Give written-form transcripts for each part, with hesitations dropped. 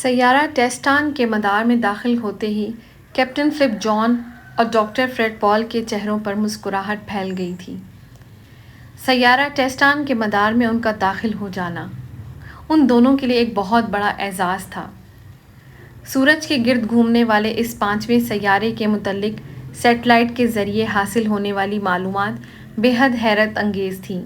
سیارہ ٹیسٹان کے مدار میں داخل ہوتے ہی کیپٹن فلپ جان اور ڈاکٹر فریڈ پال کے چہروں پر مسکراہٹ پھیل گئی تھی۔ سیارہ ٹیسٹان کے مدار میں ان کا داخل ہو جانا ان دونوں کے لیے ایک بہت بڑا اعزاز تھا۔ سورج کے گرد گھومنے والے اس 5ویں سیارے کے متعلق سیٹلائٹ کے ذریعے حاصل ہونے والی معلومات بے حد حیرت انگیز تھیں۔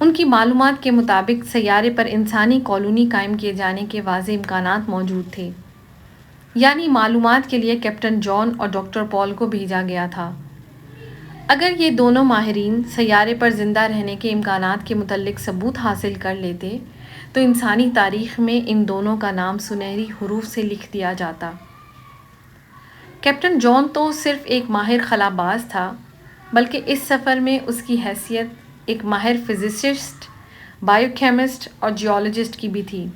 ان کی معلومات کے مطابق سیارے پر انسانی کالونی قائم کیے جانے کے واضح امکانات موجود تھے، یعنی معلومات کے لیے کیپٹن جان اور ڈاکٹر پال کو بھیجا گیا تھا۔ اگر یہ دونوں ماہرین سیارے پر زندہ رہنے کے امکانات کے متعلق ثبوت حاصل کر لیتے تو انسانی تاریخ میں ان دونوں کا نام سنہری حروف سے لکھ دیا جاتا۔ کیپٹن جان تو صرف ایک ماہر خلا باز تھا، بلکہ اس سفر میں اس کی حیثیت ایک ماہر فزسسٹ، بائیو کیمسٹ اور جیولوجسٹ کی بھی تھی،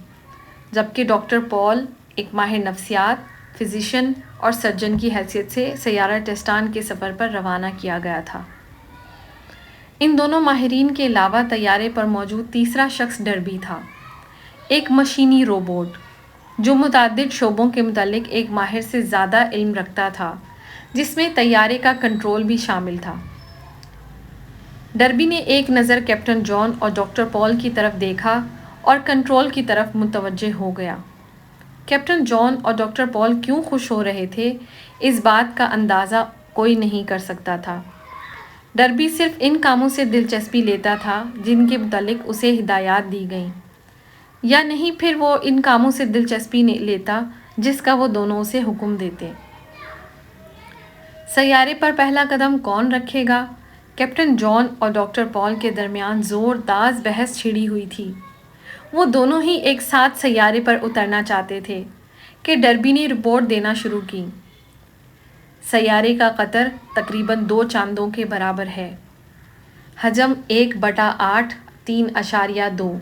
جبکہ ڈاکٹر پال ایک ماہر نفسیات، فزیشین اور سرجن کی حیثیت سے سیارہ ٹیسٹان کے سفر پر روانہ کیا گیا تھا۔ ان دونوں ماہرین کے علاوہ طیارے پر موجود تیسرا شخص ڈربی تھا، ایک مشینی روبوٹ جو متعدد شعبوں کے متعلق ایک ماہر سے زیادہ علم رکھتا تھا، جس میں طیارے کا کنٹرول بھی شامل تھا۔ ڈربی نے ایک نظر کیپٹن جان اور ڈاکٹر پال کی طرف دیکھا اور کنٹرول کی طرف متوجہ ہو گیا۔ کیپٹن جان اور ڈاکٹر پال کیوں خوش ہو رہے تھے، اس بات کا اندازہ کوئی نہیں کر سکتا تھا۔ ڈربی صرف ان کاموں سے دلچسپی لیتا تھا جن کے متعلق اسے ہدایات دی گئیں، یا نہیں پھر وہ ان کاموں سے دلچسپی لیتا جس کا وہ دونوں اسے حکم دیتے۔ سیارے پر پہلا قدم کون رکھے گا؟ کیپٹن جان اور ڈاکٹر پال کے درمیان زوردار بحث چھڑی ہوئی تھی۔ وہ دونوں ہی ایک ساتھ سیارے پر اترنا چاہتے تھے کہ ڈربی نے رپورٹ دینا شروع کی۔ سیارے کا قطر تقریباً 2 چاندوں کے برابر ہے۔ حجم 1/8 3.2،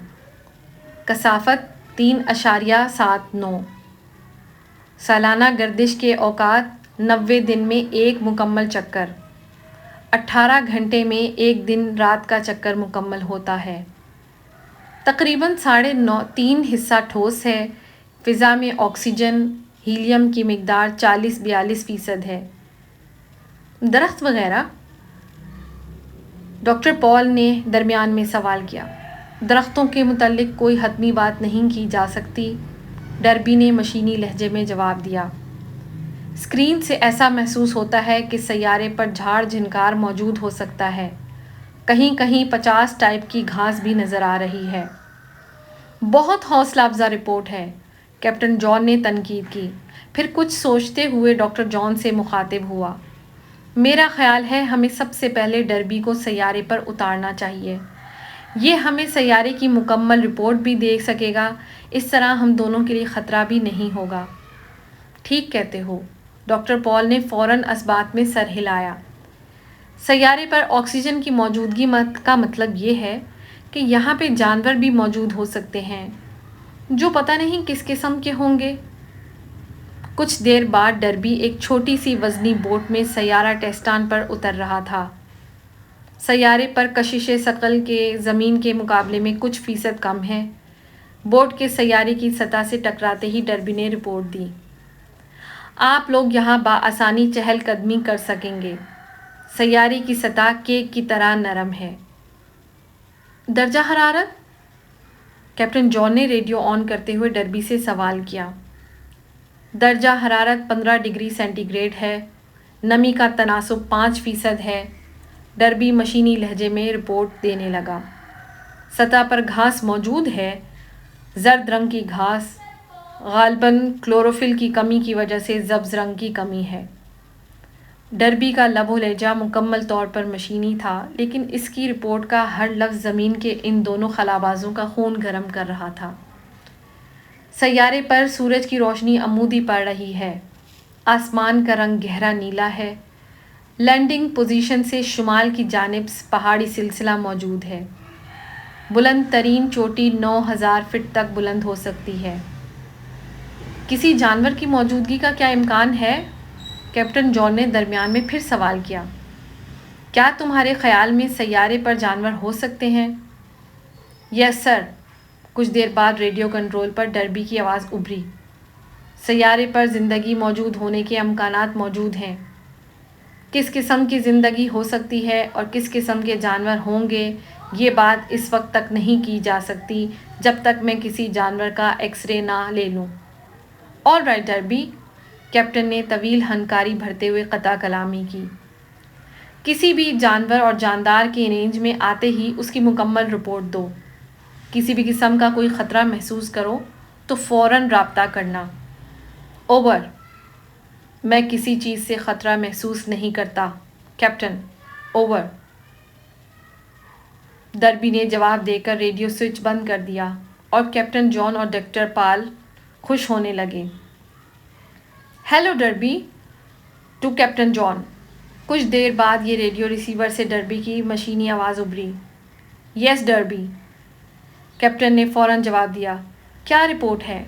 کثافت 3.79، سالانہ گردش کے اوقات 90 دن میں ایک مکمل چکر، 18 گھنٹے میں ایک دن رات کا چکر مکمل ہوتا ہے۔ تقریباً 3.5 حصہ ٹھوس ہے۔ فضا میں آکسیجن، ہیلیم کی مقدار 40-42% ہے۔ درخت وغیرہ؟ ڈاکٹر پال نے درمیان میں سوال کیا۔ درختوں کے متعلق کوئی حتمی بات نہیں کی جا سکتی، ڈربی نے مشینی لہجے میں جواب دیا۔ اسکرین سے ایسا محسوس ہوتا ہے کہ سیارے پر جھاڑ جھنکار موجود ہو سکتا ہے، کہیں کہیں 50 ٹائپ کی گھاس بھی نظر آ رہی ہے۔ بہت حوصلہ افزا رپورٹ ہے، کیپٹن جان نے تنقید کی۔ پھر کچھ سوچتے ہوئے ڈاکٹر جان سے مخاطب ہوا۔ میرا خیال ہے ہمیں سب سے پہلے ڈربی کو سیارے پر اتارنا چاہیے۔ یہ ہمیں سیارے کی مکمل رپورٹ بھی دے سکے گا، اس طرح ہم دونوں کے لیے خطرہ بھی نہیں ہوگا۔ ٹھیک کہتے ہو، ڈاکٹر پال نے فوراً اس بات میں سر ہلایا۔ سیارے پر آکسیجن کی موجودگی کا مطلب یہ ہے کہ یہاں پہ جانور بھی موجود ہو سکتے ہیں، جو پتہ نہیں کس قسم کے ہوں گے۔ کچھ دیر بعد ڈربی ایک چھوٹی سی وزنی بوٹ میں سیارہ ٹیسٹان پر اتر رہا تھا۔ سیارے پر کشش ثقل کے زمین کے مقابلے میں کچھ فیصد کم ہے۔ بوٹ کے سیارے کی سطح سے ٹکراتے ہی ڈربی نے رپورٹ دی۔ آپ لوگ یہاں بآسانی چہل قدمی کر سکیں گے۔ سیارے کی سطح کیک کی طرح نرم ہے۔ درجہ حرارت؟ کیپٹن جان نے ریڈیو آن کرتے ہوئے ڈربی سے سوال کیا۔ درجہ حرارت 15 ڈگری سینٹی گریڈ ہے، نمی کا تناسب 5% ہے، ڈربی مشینی لہجے میں رپورٹ دینے لگا۔ سطح پر گھاس موجود ہے، زرد رنگ کی گھاس، غالباً کلوروفل کی کمی کی وجہ سے سبز رنگ کی کمی ہے۔ ڈربی کا لب و لہجہ مکمل طور پر مشینی تھا، لیکن اس کی رپورٹ کا ہر لفظ زمین کے ان دونوں خلابازوں کا خون گرم کر رہا تھا۔ سیارے پر سورج کی روشنی عمودی پڑ رہی ہے، آسمان کا رنگ گہرا نیلا ہے، لینڈنگ پوزیشن سے شمال کی جانب پہاڑی سلسلہ موجود ہے، بلند ترین چوٹی 9000 فٹ تک بلند ہو سکتی ہے۔ کسی جانور کی موجودگی کا کیا امکان ہے؟ کیپٹن جان نے درمیان میں پھر سوال کیا۔ کیا تمہارے خیال میں سیارے پر جانور ہو سکتے ہیں؟ یس سر، کچھ دیر بعد ریڈیو کنٹرول پر ڈربی کی آواز ابھری۔ سیارے پر زندگی موجود ہونے کے امکانات موجود ہیں۔ کس قسم کی زندگی ہو سکتی ہے اور کس قسم کے جانور ہوں گے، یہ بات اس وقت تک نہیں کی جا سکتی جب تک میں کسی جانور کا ایکس رے نہ لے لوں۔ آل رائٹ ڈربی، کیپٹن نے طویل ہنکاری بھرتے ہوئے قطع کلامی کی۔ کسی بھی جانور اور جاندار کے رینج میں آتے ہی اس کی مکمل رپورٹ دو۔ کسی بھی قسم کا کوئی خطرہ محسوس کرو تو فوراً رابطہ کرنا۔ اوور۔ میں کسی چیز سے خطرہ محسوس نہیں کرتا، کیپٹن۔ اوور۔ ڈربی نے جواب دے کر ریڈیو سوئچ بند کر دیا اور کیپٹن جان اور ڈاکٹر پال خوش ہونے لگے۔ ہیلو ڈربی، ٹو کیپٹن جان۔ کچھ دیر بعد یہ ریڈیو ریسیور سے ڈربی کی مشینی آواز ابھری۔ یس ڈربی، کیپٹن نے فوراً جواب دیا۔ کیا رپورٹ ہے؟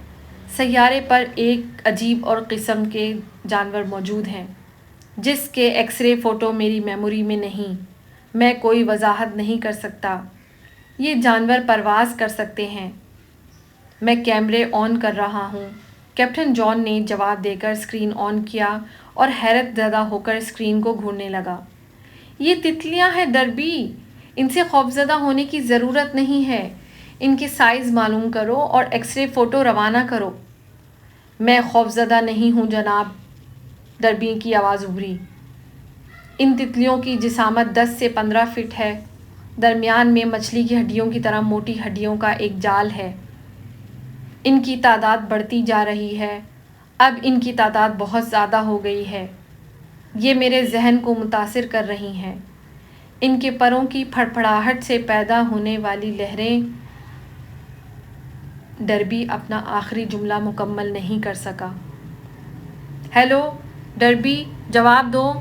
سیارے پر ایک عجیب اور قسم کے جانور موجود ہیں جس کے ایکس رے فوٹو میری میموری میں نہیں۔ میں کوئی وضاحت نہیں کر سکتا۔ یہ جانور پرواز کر سکتے ہیں۔ میں کیمرے آن کر رہا ہوں، کیپٹن جان نے جواب دے کر اسکرین آن کیا اور حیرت زدہ ہو کر اسکرین کو گھورنے لگا۔ یہ تتلیاں ہیں ڈربی، ان سے خوفزدہ ہونے کی ضرورت نہیں ہے۔ ان کے سائز معلوم کرو اور ایکس رے فوٹو روانہ کرو۔ میں خوفزدہ نہیں ہوں جناب، ڈربی کی آواز ابھری۔ ان تتلیوں کی جسامت 10 سے 15 فٹ ہے۔ درمیان میں مچھلی کی ہڈیوں کی طرح موٹی ہڈیوں کا ایک جال ہے۔ ان کی تعداد بڑھتی جا رہی ہے۔ اب ان کی تعداد بہت زیادہ ہو گئی ہے۔ یہ میرے ذہن کو متاثر کر رہی ہیں۔ ان کے پروں کی پھڑپھڑاہٹ سے پیدا ہونے والی لہریں۔ ڈربی اپنا آخری جملہ مکمل نہیں کر سکا۔ ہیلو ڈربی، جواب دو،